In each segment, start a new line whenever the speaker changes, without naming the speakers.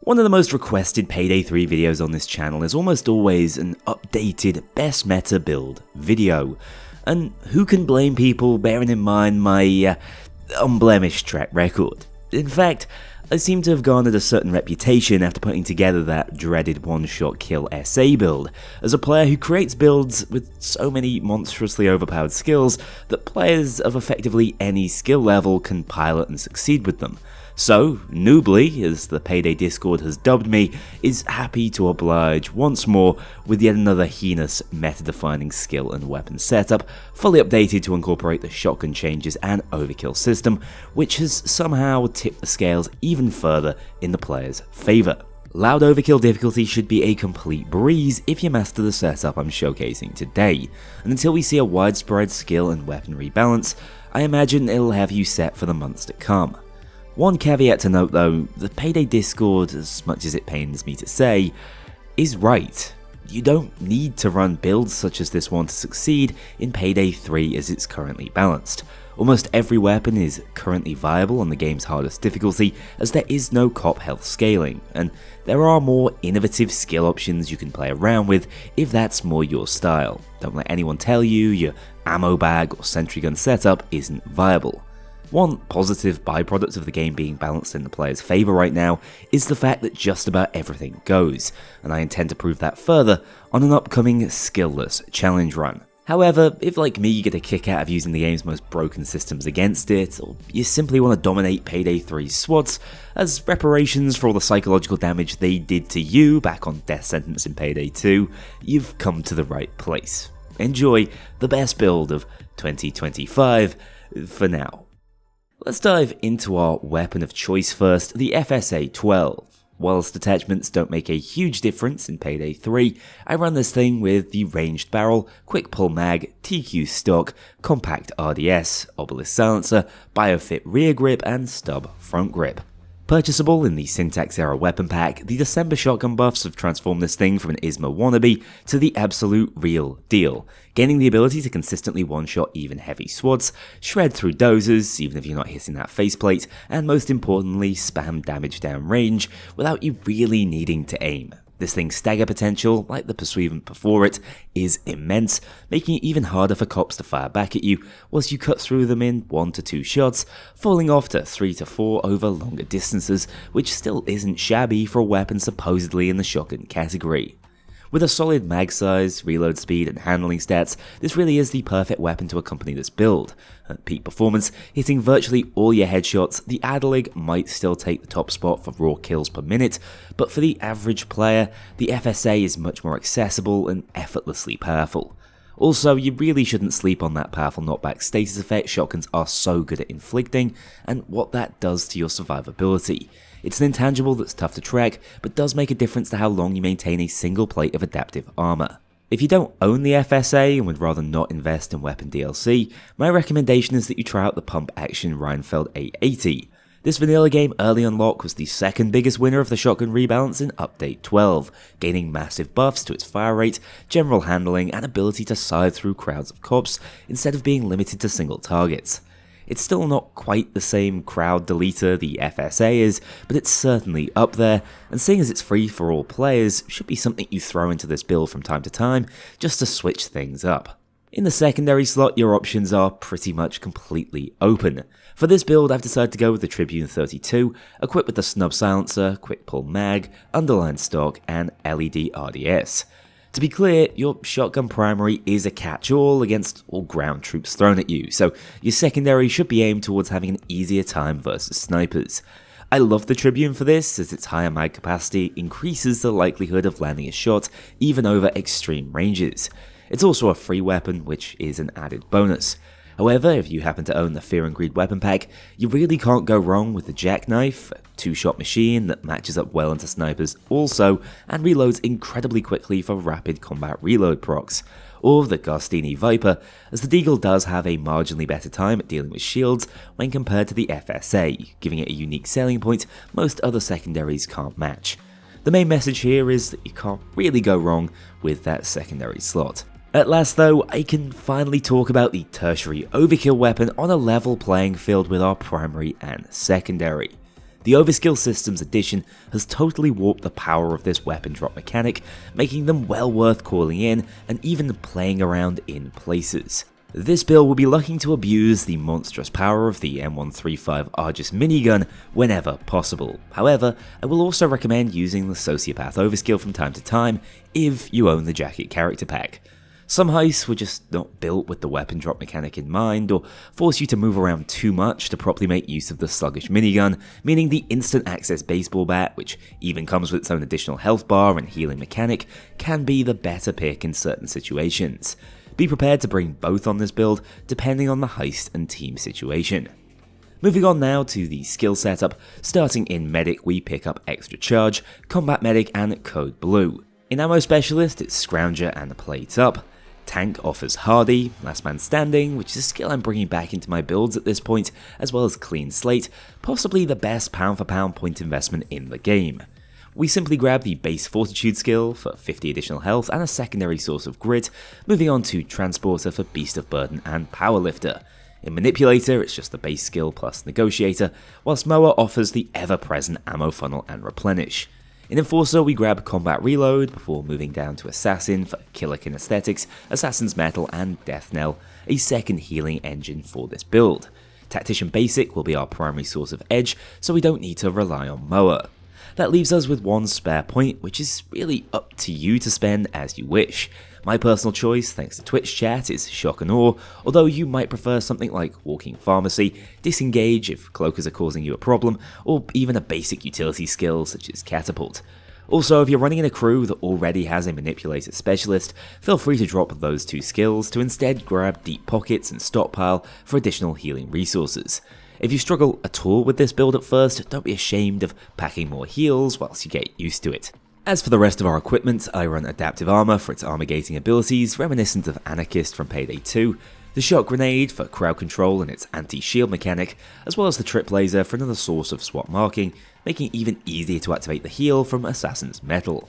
One of the most requested Payday 3 videos on this channel is almost always an updated best meta build video, and who can blame people bearing in mind my unblemished track record. In fact, I seem to have garnered a certain reputation after putting together that dreaded one-shot kill SA build, as a player who creates builds with so many monstrously overpowered skills that players of effectively any skill level can pilot and succeed with them. So, Nnoobley, as the Payday Discord has dubbed me, is happy to oblige once more with yet another heinous meta-defining skill and weapon setup, fully updated to incorporate the shotgun changes and overkill system, which has somehow tipped the scales even further in the player's favour. Loud overkill difficulty should be a complete breeze if you master the setup I'm showcasing today, and until we see a widespread skill and weapon rebalance, I imagine it'll have you set for the months to come. One caveat to note though, the Payday Discord, as much as it pains me to say, is right. You don't need to run builds such as this one to succeed in Payday 3 as it's currently balanced. Almost every weapon is currently viable on the game's hardest difficulty, as there is no cop health scaling, and there are more innovative skill options you can play around with if that's more your style. Don't let anyone tell you your ammo bag or sentry gun setup isn't viable. One positive byproduct of the game being balanced in the player's favour right now is the fact that just about everything goes, and I intend to prove that further on an upcoming skillless challenge run. However, if like me you get a kick out of using the game's most broken systems against it, or you simply want to dominate Payday 3's SWATs as reparations for all the psychological damage they did to you back on death sentence in Payday 2, you've come to the right place. Enjoy the best build of 2025 for now. Let's dive into our weapon of choice first, the FSA-12. Whilst attachments don't make a huge difference in Payday 3, I run this thing with the ranged barrel, quick pull mag, TQ stock, compact RDS, obelisk silencer, biofit rear grip and stub front grip. Purchasable in the Syntax era weapon pack, the December shotgun buffs have transformed this thing from an ISMA wannabe to the absolute real deal, gaining the ability to consistently one-shot even heavy SWATs, shred through dozers even if you're not hitting that faceplate, and most importantly spam damage down range without you really needing to aim. This thing's stagger potential, like the pursuivant before it, is immense, making it even harder for cops to fire back at you whilst you cut through them in 1 to 2 shots, falling off to 3 to 4 over longer distances, which still isn't shabby for a weapon supposedly in the shotgun category. With a solid mag size, reload speed and handling stats, this really is the perfect weapon to accompany this build. At peak performance, hitting virtually all your headshots, the Adderlig might still take the top spot for raw kills per minute, but for the average player, the FSA is much more accessible and effortlessly powerful. Also, you really shouldn't sleep on that powerful knockback status effect shotguns are so good at inflicting, and what that does to your survivability. It's an intangible that's tough to track, but does make a difference to how long you maintain a single plate of adaptive armor. If you don't own the FSA and would rather not invest in weapon DLC, my recommendation is that you try out the pump action Reinfeld 880. This vanilla game early unlock was the second biggest winner of the shotgun rebalance in Update 12, gaining massive buffs to its fire rate, general handling, and ability to scythe through crowds of cops instead of being limited to single targets. It's still not quite the same crowd deleter the FSA is, but it's certainly up there, and seeing as it's free for all players, should be something you throw into this build from time to time, just to switch things up. In the secondary slot, your options are pretty much completely open. For this build, I've decided to go with the Tribune 32, equipped with the snub silencer, quick pull mag, underlined stock, and LED RDS. To be clear, your shotgun primary is a catch-all against all ground troops thrown at you, so your secondary should be aimed towards having an easier time versus snipers. I love the Tribune for this, as its higher mag capacity increases the likelihood of landing a shot even over extreme ranges. It's also a free weapon, which is an added bonus. However, if you happen to own the Fear and Greed weapon pack, you really can't go wrong with the Jackknife, a 2-shot machine that matches up well into snipers also, and reloads incredibly quickly for rapid combat reload procs, or the Garstini Viper, as the Deagle does have a marginally better time at dealing with shields when compared to the FSA, giving it a unique selling point most other secondaries can't match. The main message here is that you can't really go wrong with that secondary slot. At last though, I can finally talk about the tertiary overkill weapon on a level playing field with our primary and secondary. The Overskill Systems addition has totally warped the power of this weapon drop mechanic, making them well worth calling in and even playing around in places. This build will be looking to abuse the monstrous power of the M135 Argus minigun whenever possible. However, I will also recommend using the Sociopath Overskill from time to time if you own the Jacket character pack. Some heists were just not built with the weapon drop mechanic in mind, or force you to move around too much to properly make use of the sluggish minigun, meaning the instant access baseball bat, which even comes with its own additional health bar and healing mechanic, can be the better pick in certain situations. Be prepared to bring both on this build, depending on the heist and team situation. Moving on now to the skill setup, starting in Medic we pick up Extra Charge, Combat Medic and Code Blue. In Ammo Specialist it's Scrounger and Plate Up. Tank offers Hardy, Last Man Standing, which is a skill I'm bringing back into my builds at this point, as well as Clean Slate, possibly the best pound for pound point investment in the game. We simply grab the base Fortitude skill for 50 additional health and a secondary source of grit, moving on to Transporter for Beast of Burden and Powerlifter. In Manipulator it's just the base skill plus Negotiator, whilst Mower offers the ever-present Ammo Funnel and Replenish. In Enforcer we grab Combat Reload before moving down to Assassin for Killer Kinesthetics, Assassin's Metal and Death Knell, a second healing engine for this build. Tactician Basic will be our primary source of edge, so we don't need to rely on Mower. That leaves us with one spare point, which is really up to you to spend as you wish. My personal choice, thanks to Twitch chat, is Shock and Awe, although you might prefer something like Walking Pharmacy, Disengage if cloakers are causing you a problem, or even a basic utility skill such as Catapult. Also, if you're running in a crew that already has a Manipulator Specialist, feel free to drop those two skills to instead grab Deep Pockets and Stockpile for additional healing resources. If you struggle at all with this build at first, don't be ashamed of packing more heals whilst you get used to it. As for the rest of our equipment, I run Adaptive Armor for its armor gating abilities, reminiscent of Anarchist from Payday 2, the Shock Grenade for crowd control and its anti-shield mechanic, as well as the Trip Laser for another source of SWAT marking, making it even easier to activate the heal from Assassin's Metal.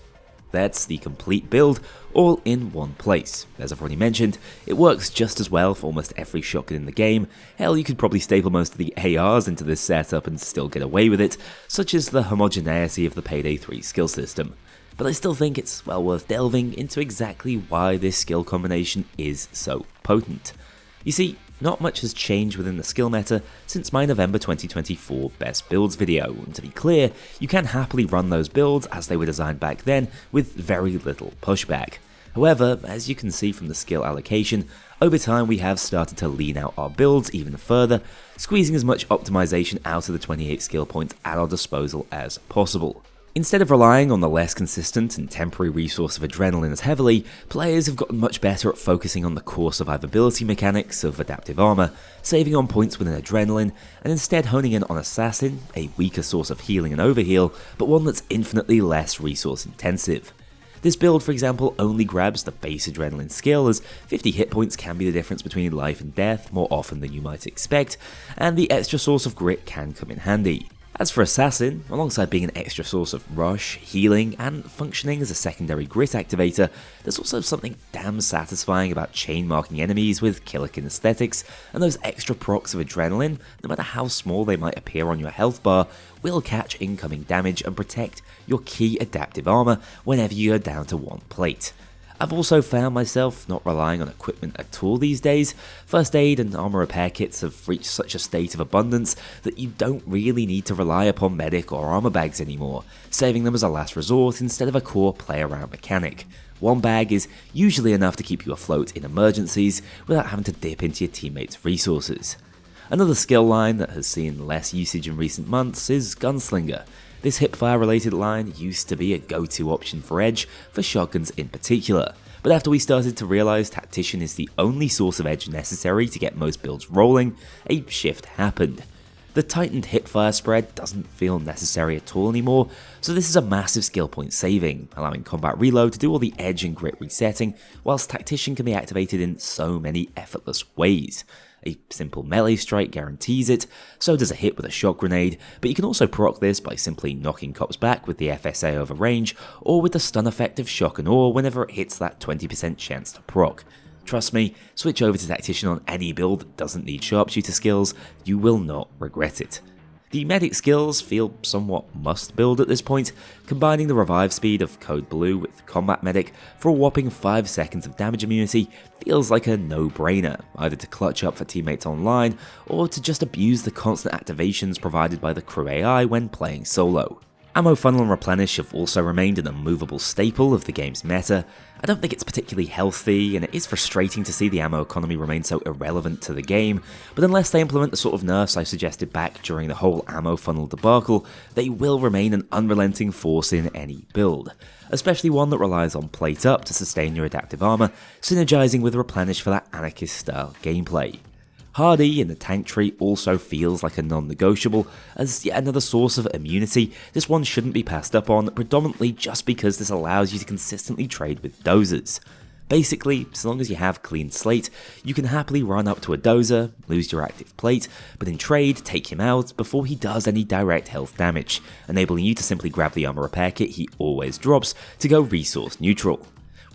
That's the complete build, all in one place. As I've already mentioned, it works just as well for almost every shotgun in the game. Hell, you could probably staple most of the ARs into this setup and still get away with it, such as the homogeneity of the Payday 3 skill system. But I still think it's well worth delving into exactly why this skill combination is so potent. You see, not much has changed within the skill meta since my November 2024 best builds video, and to be clear, you can happily run those builds as they were designed back then with very little pushback. However, as you can see from the skill allocation, over time we have started to lean out our builds even further, squeezing as much optimization out of the 28 skill points at our disposal as possible. Instead of relying on the less consistent and temporary resource of Adrenaline as heavily, players have gotten much better at focusing on the core survivability mechanics of Adaptive Armor, saving on points within Adrenaline, and instead honing in on Assassin, a weaker source of healing and overheal, but one that's infinitely less resource intensive. This build, for example, only grabs the base Adrenaline skill, as 50 hit points can be the difference between life and death more often than you might expect, and the extra source of grit can come in handy. As for Assassin, alongside being an extra source of rush, healing, and functioning as a secondary grit activator, there's also something damn satisfying about chain marking enemies with Killer Kinesthetics, and those extra procs of Adrenaline, no matter how small they might appear on your health bar, will catch incoming damage and protect your key adaptive armor whenever you go down to one plate. I've also found myself not relying on equipment at all these days. First aid and armor repair kits have reached such a state of abundance that you don't really need to rely upon medic or armor bags anymore, saving them as a last resort instead of a core play around mechanic. One bag is usually enough to keep you afloat in emergencies without having to dip into your teammates' resources. Another skill line that has seen less usage in recent months is Gunslinger. This hipfire related line used to be a go-to option for edge, for shotguns in particular, but after we started to realise Tactician is the only source of edge necessary to get most builds rolling, a shift happened. The tightened hipfire spread doesn't feel necessary at all anymore, so this is a massive skill point saving, allowing Combat Reload to do all the edge and grit resetting, whilst Tactician can be activated in so many effortless ways. A simple melee strike guarantees it, so does a hit with a shock grenade, but you can also proc this by simply knocking cops back with the FSA over range, or with the stun effect of Shock and Awe whenever it hits that 20% chance to proc. Trust me, switch over to Tactician on any build that doesn't need sharpshooter skills, you will not regret it. The medic skills feel somewhat must-build at this point. Combining the revive speed of Code Blue with Combat Medic for a whopping 5 seconds of damage immunity feels like a no-brainer, either to clutch up for teammates online or to just abuse the constant activations provided by the crew AI when playing solo. Ammo funnel and replenish have also remained an unmovable staple of the game's meta. I don't think it's particularly healthy, and it is frustrating to see the ammo economy remain so irrelevant to the game, but unless they implement the sort of nerfs I suggested back during the whole ammo funnel debacle, they will remain an unrelenting force in any build, especially one that relies on plate up to sustain your adaptive armor, synergizing with replenish for that anarchist-style gameplay. Hardy in the tank tree also feels like a non-negotiable, as yet another source of immunity. This one shouldn't be passed up on, predominantly just because this allows you to consistently trade with dozers. Basically, so long as you have clean slate, you can happily run up to a dozer, lose your active plate, but in trade take him out before he does any direct health damage, enabling you to simply grab the armor repair kit he always drops to go resource neutral.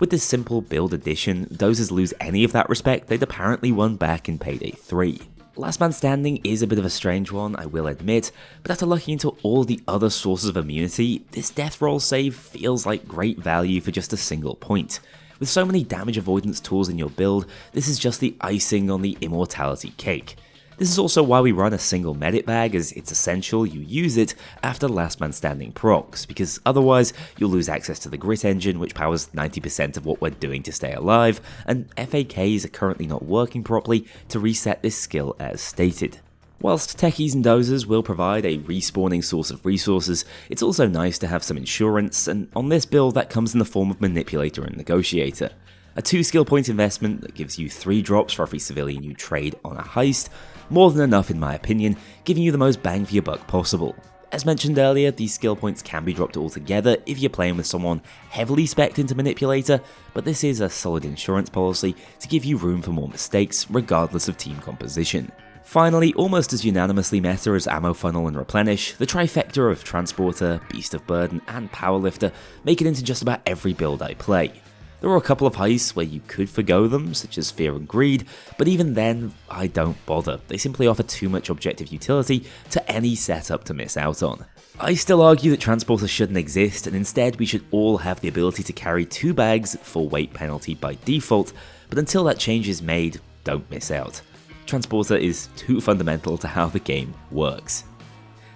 With this simple build addition, dozers lose any of that respect they'd apparently won back in Payday 3. Last Man Standing is a bit of a strange one, I will admit, but after looking into all the other sources of immunity, this death roll save feels like great value for just a single point. With so many damage avoidance tools in your build, this is just the icing on the immortality cake. This is also why we run a single medic bag, as it's essential you use it after Last Man Standing procs, because otherwise you'll lose access to the grit engine which powers 90% of what we're doing to stay alive, and FAKs are currently not working properly to reset this skill as stated. Whilst techies and dozers will provide a respawning source of resources, it's also nice to have some insurance, and on this build that comes in the form of Manipulator and Negotiator. A 2 skill point investment that gives you 3 drops for every civilian you trade on a heist, more than enough in my opinion, giving you the most bang for your buck possible. As mentioned earlier, these skill points can be dropped altogether if you're playing with someone heavily spec'd into Manipulator, but this is a solid insurance policy to give you room for more mistakes regardless of team composition. Finally, almost as unanimously meta as Ammo Funnel and Replenish, the trifecta of Transporter, Beast of Burden and Powerlifter make it into just about every build I play. There are a couple of heists where you could forgo them, such as Fear and Greed, but even then, I don't bother. They simply offer too much objective utility to any setup to miss out on. I still argue that Transporter shouldn't exist, and instead we should all have the ability to carry 2 bags at full weight penalty by default, but until that change is made, don't miss out. Transporter is too fundamental to how the game works.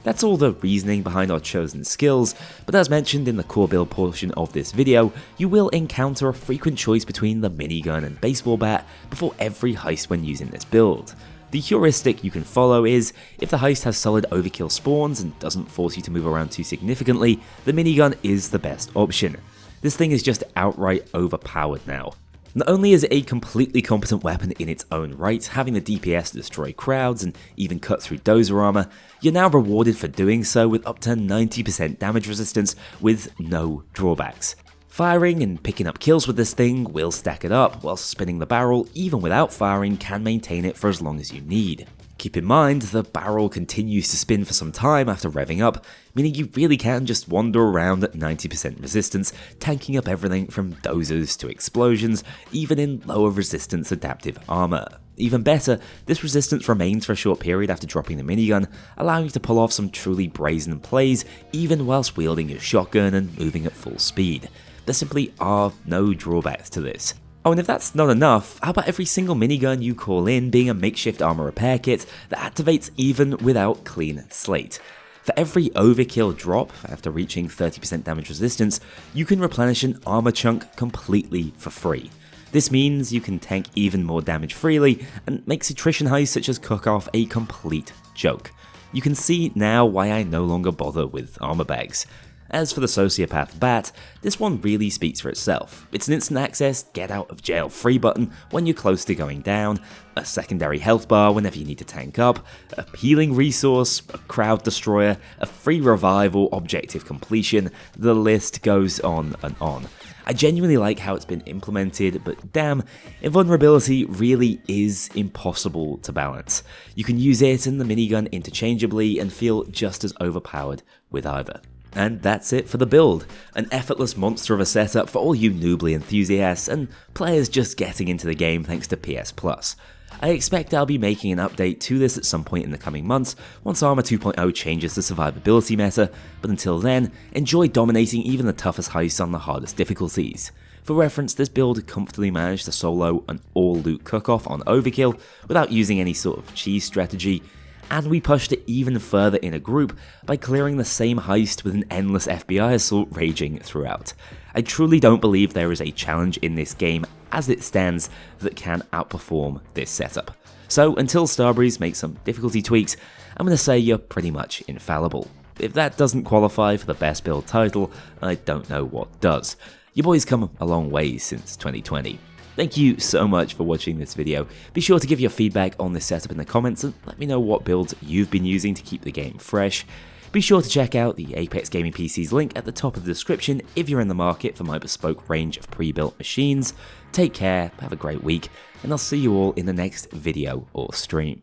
That's all the reasoning behind our chosen skills, but as mentioned in the core build portion of this video, you will encounter a frequent choice between the minigun and baseball bat before every heist when using this build. The heuristic you can follow is, if the heist has solid overkill spawns and doesn't force you to move around too significantly, the minigun is the best option. This thing is just outright overpowered now. Not only is it a completely competent weapon in its own right, having the DPS to destroy crowds and even cut through dozer armor, you're now rewarded for doing so with up to 90% damage resistance with no drawbacks. Firing and picking up kills with this thing will stack it up, whilst spinning the barrel even without firing can maintain it for as long as you need. Keep in mind, the barrel continues to spin for some time after revving up, meaning you really can just wander around at 90% resistance, tanking up everything from dozers to explosions, even in lower resistance adaptive armor. Even better, this resistance remains for a short period after dropping the minigun, allowing you to pull off some truly brazen plays even whilst wielding your shotgun and moving at full speed. There simply are no drawbacks to this. Oh, and if that's not enough, how about every single minigun you call in being a makeshift armor repair kit that activates even without clean slate? For every overkill drop after reaching 30% damage resistance, you can replenish an armor chunk completely for free. This means you can tank even more damage freely and makes attrition heists such as Cook-Off a complete joke. You can see now why I no longer bother with armor bags. As for the Sociopath Bat, this one really speaks for itself. It's an instant access, get out of jail free button when you're close to going down, a secondary health bar whenever you need to tank up, a healing resource, a crowd destroyer, a free revive or objective completion, the list goes on and on. I genuinely like how it's been implemented, but damn, invulnerability really is impossible to balance. You can use it and the minigun interchangeably and feel just as overpowered with either. And that's it for the build, an effortless monster of a setup for all you Nnoobley enthusiasts and players just getting into the game thanks to PS Plus. I expect I'll be making an update to this at some point in the coming months once Armor 2.0 changes the survivability meta, but until then, enjoy dominating even the toughest heists on the hardest difficulties. For reference, this build comfortably managed to solo an all-loot cook-off on Overkill without using any sort of cheese strategy, and we pushed it even further in a group by clearing the same heist with an endless FBI assault raging throughout. I truly don't believe there is a challenge in this game as it stands that can outperform this setup. So until Starbreeze makes some difficulty tweaks, I'm going to say you're pretty much infallible. If that doesn't qualify for the best build title, I don't know what does. Your boy's come a long way since 2020. Thank you so much for watching this video. Be sure to give your feedback on this setup in the comments and let me know what builds you've been using to keep the game fresh. Be sure to check out the Apex Gaming PC's link at the top of the description if you're in the market for my bespoke range of pre-built machines. Take care, have a great week, and I'll see you all in the next video or stream.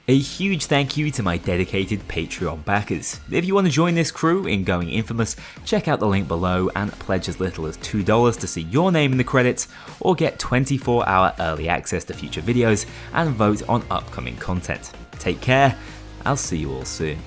A huge thank you to my dedicated Patreon backers. If you want to join this crew in going infamous, check out the link below and pledge as little as $2 to see your name in the credits, or get 24-hour early access to future videos and vote on upcoming content. Take care, I'll see you all soon.